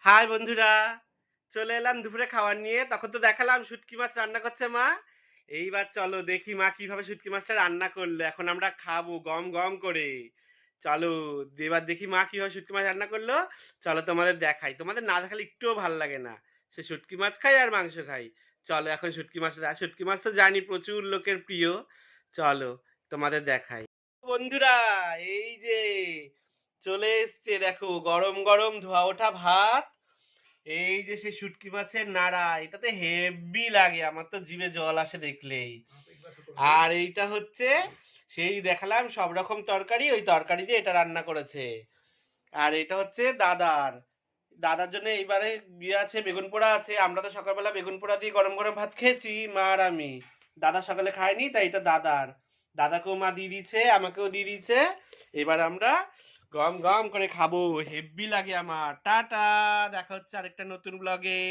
High বন্ধুরা, চলে এলাম দুপুরে খাবার নিয়ে। তখন তো দেখালাম শুটকি মাছ রান্না করছে মা। এইবার চলো দেখি মা কিভাবে শুটকি মাছটা রান্না করলো। এখন আমরা খাবো গম গম করে। চলো এবার দেখি মা কিভাবে শুটকি মাছ রান্না করলো। চলো তোমাদের দেখাই, তোমাদের না দেখালে একটুও ভাল লাগে না। সে শুটকি মাছ খাই আর মাংস খাই। চলো এখন শুটকি মাছ, শুটকি মাছ তো জানি প্রচুর লোকের প্রিয়। চলো তোমাদের দেখাই বন্ধুরা। এই যে চলে এসছে দেখো, গরম গরম ধোয়া ওঠা ভাত। এই যে সেই শুটকি মাছের নাড়া, এটাতে হেভি লাগে, আমার তো জিভে জল আসে দেখলেই। আর এইটা হচ্ছে সেই দেখালাম সব রকম তরকারি, ওই তরকারি দিয়ে এটা রান্না করেছে। আর এটা হচ্ছে দাদার দাদার জন্য এইবারে বিয়ে আছে, বেগুন পোড়া আছে। আমরা তো সকালবেলা বেগুন পোড়া দিয়ে গরম গরম ভাত খেয়েছি মা আর আমি। দাদা সকালে খায়নি, তাই এটা দাদার। দাদাকেও মা দিয়ে দিচ্ছে, আমাকেও দিয়ে দিচ্ছে। এবার আমরা গম গম করে খাবো, হেভি লাগে আমার। টাটা, দেখা হচ্ছে আরেকটা নতুন ব্লগে।